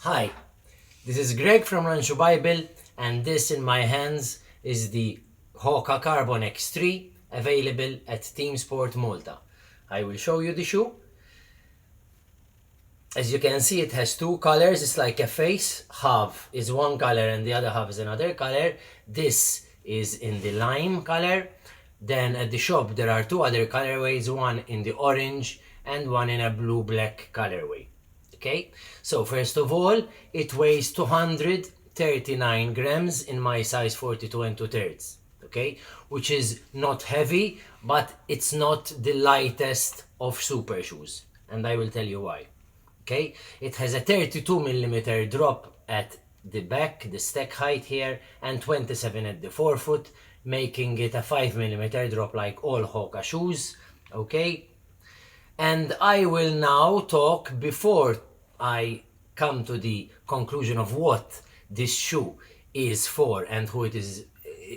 Hi, this is Greg from Rancho Bible, and this in my hands is the Hoka Carbon X3 available at Team Sport Malta. I will show you the shoe. As you can see, it has two colors. It's like a face. Half is one color and the other half is another color. This is in the lime color. Then at the shop there are two other colorways, one in the orange and one in a blue-black colorway. Okay, so first of all, it weighs 239 grams in my size 42 and 2/3. Okay, which is not heavy, but it's not the lightest of super shoes, and I will tell you why. Okay, it has a 32mm drop at the back, the stack height here, and 27 at the forefoot, making it a 5mm drop like all Hoka shoes. Okay, and I will now talk, before I come to the conclusion of what this shoe is for and who it is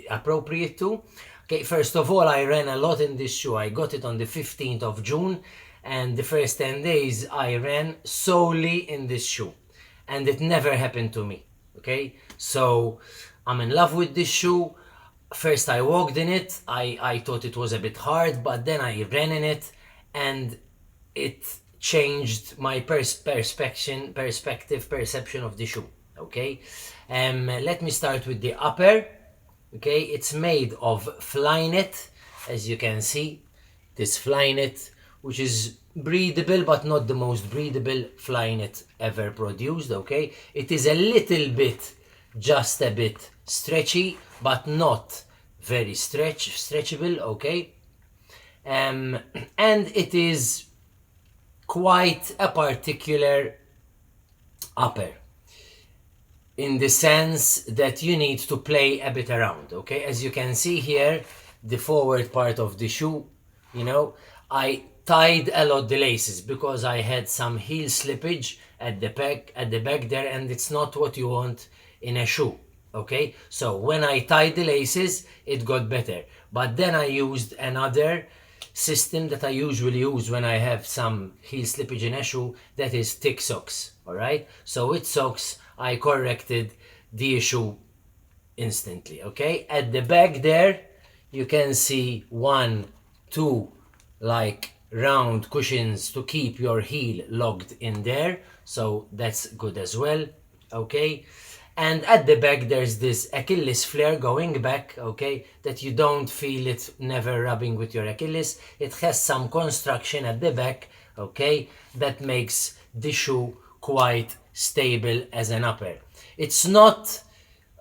appropriate to. Okay, first of all, I ran a lot in this shoe. I got it on the 15th of June, and the first 10 days I ran solely in this shoe, and it never happened to me. Okay, so I'm in love with this shoe. First I walked in it, I thought it was a bit hard, but then I ran in it and it changed my perception of the shoe. Okay, let me start with the upper. Okay, it's made of Flyknit, as you can see, this Flyknit, which is breathable but not the most breathable Flyknit ever produced. Okay, it is a little bit, just a bit stretchy, but not very stretchable. Okay, and it is quite a particular upper, in the sense that you need to play a bit around. Okay, as you can see here, the forward part of the shoe, I tied a lot the laces because I had some heel slippage at the back there, and it's not what you want in a shoe. Okay, so when I tied the laces, it got better, but then I used another system that I usually use when I have some heel slippage in a shoe, that is thick socks. All right, so with socks I corrected the issue instantly. Okay, at the back there you can see 1, 2 like round cushions to keep your heel locked in there, so that's good as well. Okay, and at the back there's this Achilles flare going back, okay, that you don't feel it never rubbing with your Achilles. It has some construction at the back, okay, that makes the shoe quite stable as an upper. It's not,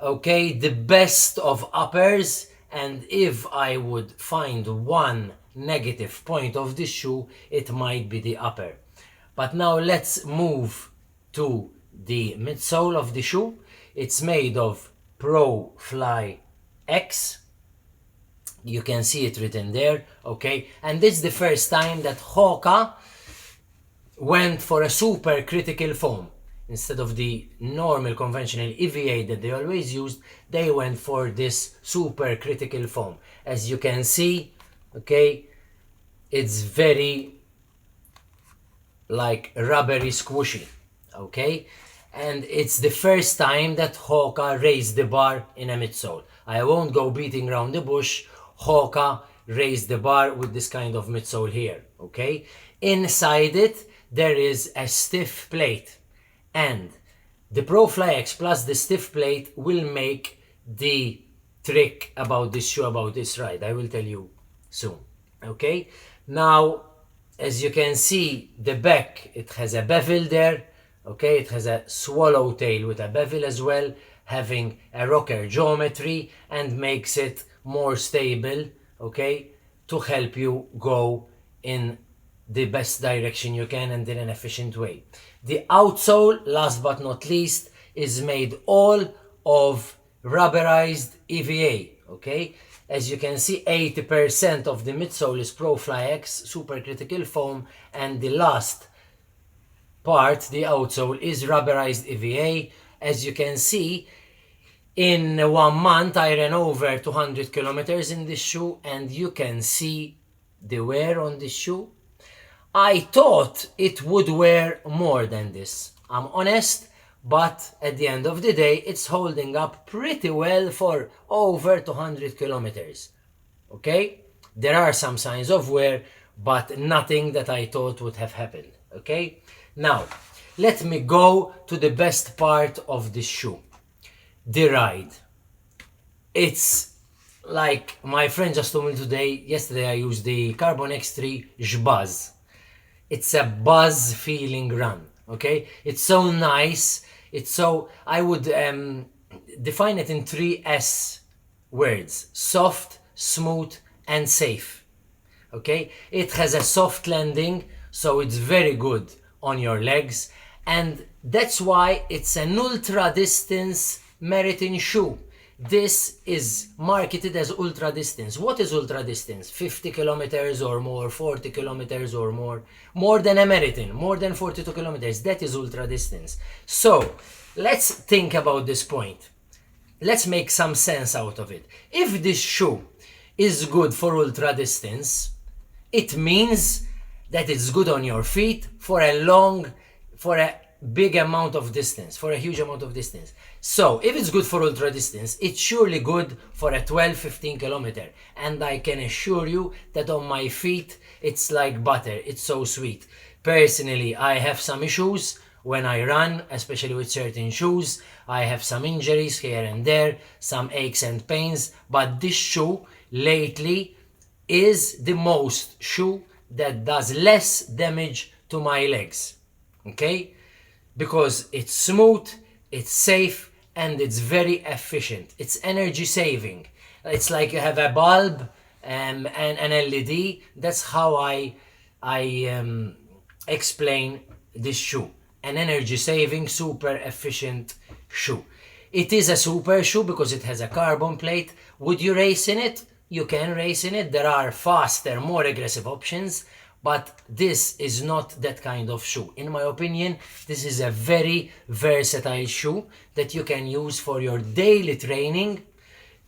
okay, the best of uppers, and if I would find one negative point of this shoe, it might be the upper. But now let's move to the midsole of the shoe. It's made of Pro Fly X. You can see it written there, okay? And this is the first time that Hoka went for a super critical foam. Instead of the normal conventional EVA that they always used, they went for this super critical foam. As you can see, okay, it's very like rubbery squishy, okay? And it's the first time that Hoka raised the bar in a midsole. I won't go beating around the bush. Hoka raised the bar with this kind of midsole here, okay? Inside it, there is a stiff plate, and the Pro Fly X plus the stiff plate will make the trick about this shoe, about this ride. I will tell you soon, okay? Now, as you can see, the back, it has a bevel there. Okay, it has a swallowtail with a bevel as well, having a rocker geometry, and makes it more stable, okay, to help you go in the best direction you can and in an efficient way. The outsole, last but not least, is made all of rubberized EVA, okay? As you can see, 80% of the midsole is Pro Fly X supercritical foam, and the last part, the outsole, is rubberized EVA. As you can see, in 1 month I ran over 200 kilometers in this shoe, and you can see the wear on this shoe. I thought it would wear more than this, I'm honest, but at the end of the day, it's holding up pretty well for over 200 kilometers. Okay? There are some signs of wear, but nothing that I thought would have happened. Okay? Now, let me go to the best part of this shoe. The ride. It's like my friend just told me yesterday I used the Carbon X3 Jbuzz. It's a buzz feeling run, okay? It's so nice. I would define it in 3S words: soft, smooth, and safe. Okay? It has a soft landing, so it's very good on your legs, and that's why it's an ultra distance marathon shoe. This is marketed as ultra distance. What is ultra distance? 50 kilometers or more, 40 kilometers or more. More than a marathon, more than 42 kilometers. That is ultra distance. So let's think about this point. Let's make some sense out of it. If this shoe is good for ultra distance, it means that it's good on your feet for a big amount of distance, for a huge amount of distance. So if it's good for ultra distance, it's surely good for a 12-15 kilometer. And I can assure you that on my feet, it's like butter. It's so sweet. Personally, I have some issues when I run, especially with certain shoes. I have some injuries here and there, some aches and pains, but this shoe lately is the most shoe that does less damage to my legs. Okay? Because it's smooth, it's safe, and it's very efficient. It's energy saving. It's like you have a bulb and an LED. That's how I explain this shoe. An energy saving, super efficient shoe. It is a super shoe because it has a carbon plate. Would you race in it? You can race in it. There are faster, more aggressive options. But this is not that kind of shoe. In my opinion, this is a very versatile shoe that you can use for your daily training.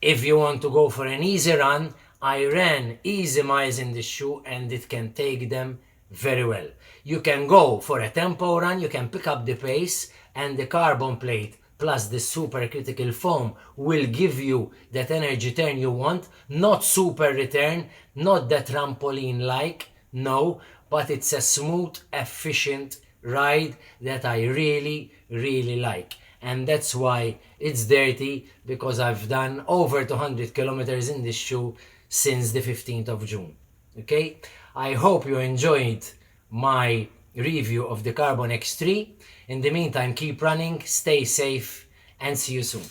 If you want to go for an easy run, I ran easy miles in this shoe and it can take them very well. You can go for a tempo run, you can pick up the pace, and the carbon plate plus the supercritical foam will give you that energy turn you want. Not super return, not that trampoline-like. No, but it's a smooth, efficient ride that I really, really like. And that's why it's dirty, because I've done over 200 kilometers in this shoe since the 15th of June. Okay? I hope you enjoyed my review of the Carbon X3. In the meantime, keep running, stay safe, and see you soon.